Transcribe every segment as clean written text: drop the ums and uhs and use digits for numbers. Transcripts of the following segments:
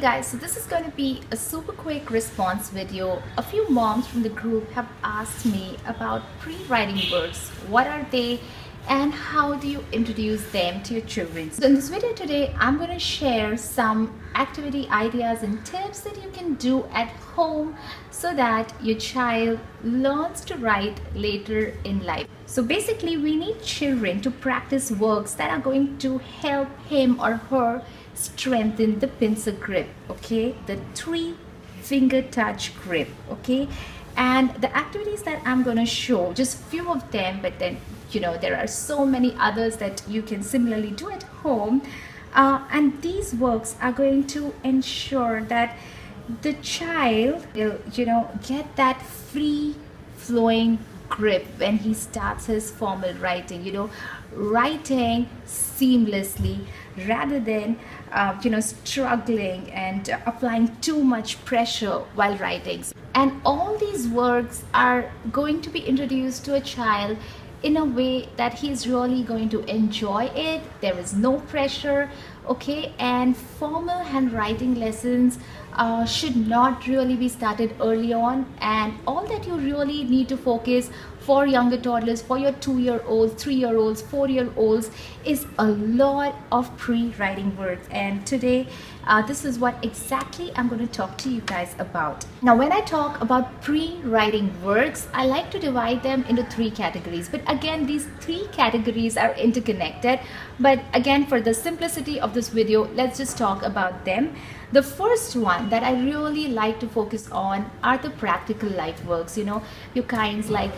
Guys, so this is going to be a super quick response video. A few moms from the group have asked me about pre-writing words. What are they and how do you introduce them to your children? So in this video today, I'm going to share some activity ideas and tips that you can do at home so that your child learns to write later in life. So basically, we need children to practice works that are going to help him or her strengthen the pincer grip, okay, the 3-finger touch grip, okay. And the activities that I'm going to show, just few of them, but then there are so many others that you can similarly do at home, and these works are going to ensure that the child will get that free flowing grip when he starts his formal writing, writing seamlessly rather than struggling and applying too much pressure while writing. And all these works are going to be introduced to a child in a way that he's really going to enjoy it. There is no pressure, okay. And formal handwriting lessons should not really be started early on, and all that you really need to focus for younger toddlers, for your 2-year-olds, 3-year-olds, 4-year-olds, is a lot of pre-writing words. And today this is what exactly I'm going to talk to you guys about. Now, when I talk about pre-writing works, I like to divide them into 3 categories, but again, these 3 categories are interconnected. But again, for the simplicity of this video, let's just talk about them. The first one that I really like to focus on are the practical life works, your kinds like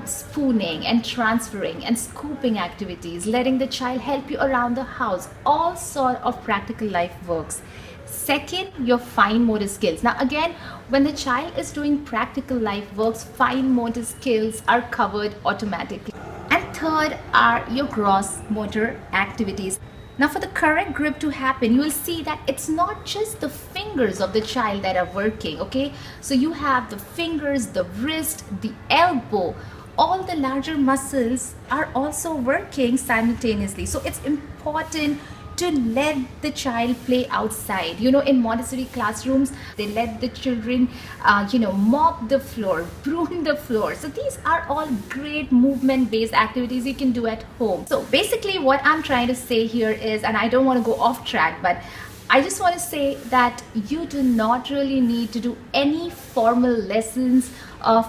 spooning and transferring and scooping activities, letting the child help you around the house, all sort of practical life works. Second, your fine motor skills. Now again, when the child is doing practical life works, fine motor skills are covered automatically. And third are your gross motor activities. Now, for the correct grip to happen, you will see that it's not just the fingers of the child that are working, okay? So you have the fingers, the wrist, the elbow, all the larger muscles are also working simultaneously. So it's important to let the child play outside. In Montessori classrooms, they let the children mop the floor, broom the floor. So these are all great movement based activities you can do at home. So basically what I'm trying to say here is, and I don't want to go off track, but I just want to say that you do not really need to do any formal lessons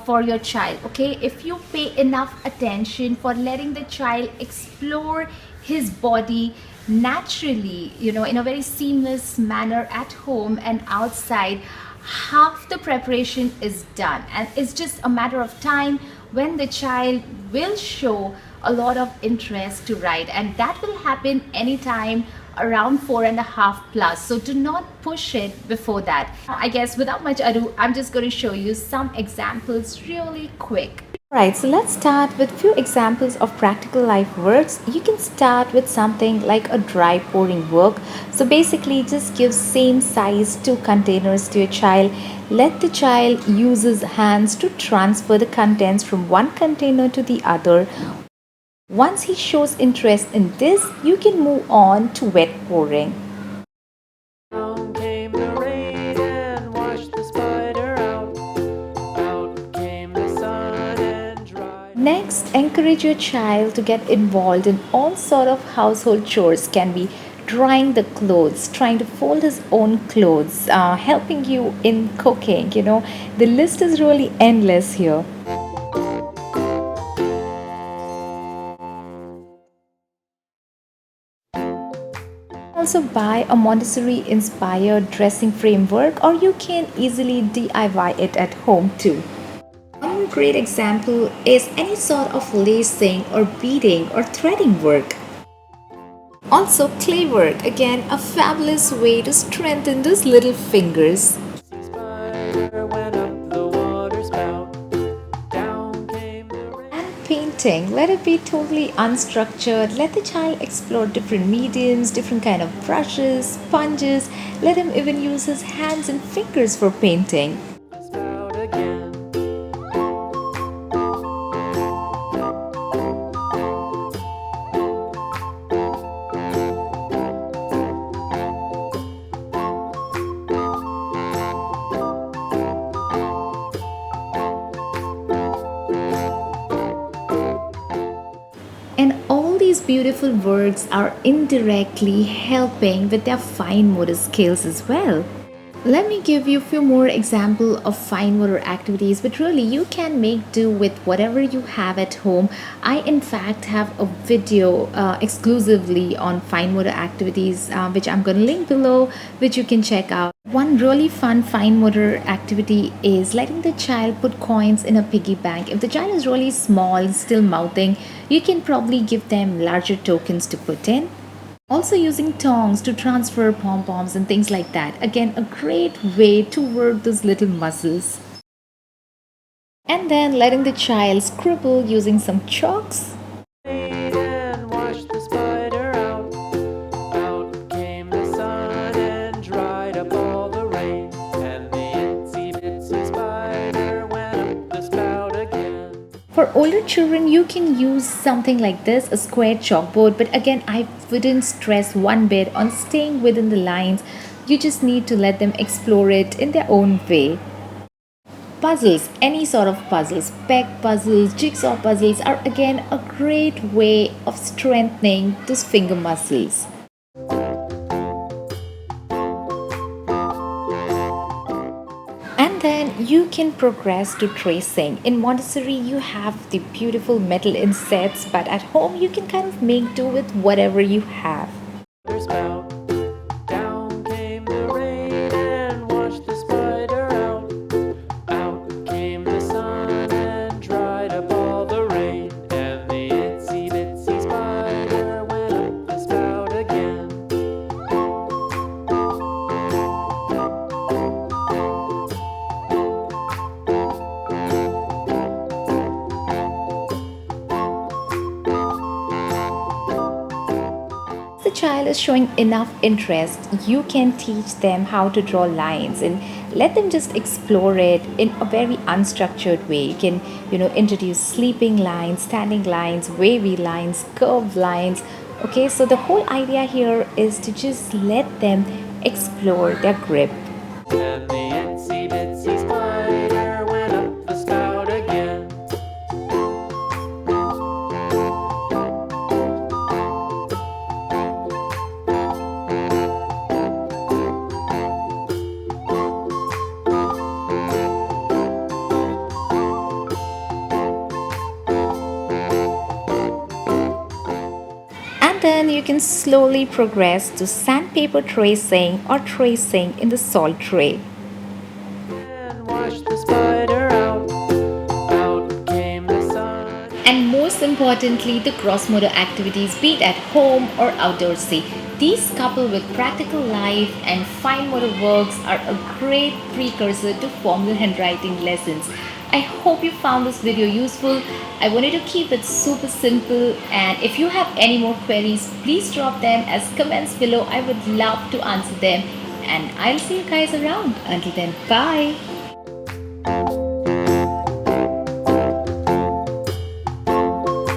for your child, okay? If you pay enough attention for letting the child explore his body naturally, in a very seamless manner at home and outside, half the preparation is done. And it's just a matter of time when the child will show a lot of interest to write, and that will happen anytime around 4.5 plus. So do not push it before that. I guess without much ado, I'm just going to show you some examples really quick. Right, so let's start with few examples of practical life works. You can start with something like a dry pouring work. So basically just give same size 2 containers to your child. Let the child use his hands to transfer the contents from one container to the other. Once he shows interest in this, you can move on to wet pouring. Next, encourage your child to get involved in all sort of household chores. Can be drying the clothes, trying to fold his own clothes, helping you in cooking. The list is really endless here. Also buy a Montessori inspired dressing framework, or you can easily DIY it at home too. One great example is any sort of lacing or beading or threading work. Also clay work, again a fabulous way to strengthen those little fingers. And painting, let it be totally unstructured. Let the child explore different mediums, different kind of brushes, sponges. Let him even use his hands and fingers for painting. these beautiful words are indirectly helping with their fine motor skills as well. Let me give you a few more example of fine motor activities, but really you can make do with whatever you have at home. I in fact have a video exclusively on fine motor activities, which I'm going to link below, which you can check out. One really fun fine motor activity is letting the child put coins in a piggy bank. If the child is really small and still mouthing, you can probably give them larger tokens to put in. Also, using tongs to transfer pom poms and things like that. Again, a great way to work those little muscles. And then letting the child scribble using some chalks. And washed the spider out. Out came the sun and dried up all the rain. And the itsy bitsy spider went up the spout again. For older children, you can use something like this, a square chalkboard. But again, I wouldn't stress one bit on staying within the lines. You just need to let them explore it in their own way. Puzzles, any sort of puzzles, peg puzzles, jigsaw puzzles are again a great way of strengthening those finger muscles. And then you can progress to tracing. In Montessori, you have the beautiful metal insets, but at home, you can kind of make do with whatever you have. The spout. Down came the rain and washed the spider out. Out came the sun and dried up all the rain. And the itsy bitsy spider went up the spout again. The child is showing enough interest, you can teach them how to draw lines and let them just explore it in a very unstructured way. You can, introduce sleeping lines, standing lines, wavy lines, curved lines. Okay, so the whole idea here is to just let them explore their grip. And the itsy bitsy spider went up the spout again. And then you can slowly progress to sandpaper tracing or tracing in the salt tray. And washed the spider out. Out came the sun. And most importantly, the cross motor activities, be it at home or outdoorsy. These coupled with practical life and fine motor works are a great precursor to formal handwriting lessons. I hope you found this video useful. I wanted to keep it super simple, and if you have any more queries, please drop them as comments below. I would love to answer them, and I'll see you guys around. Until then, bye.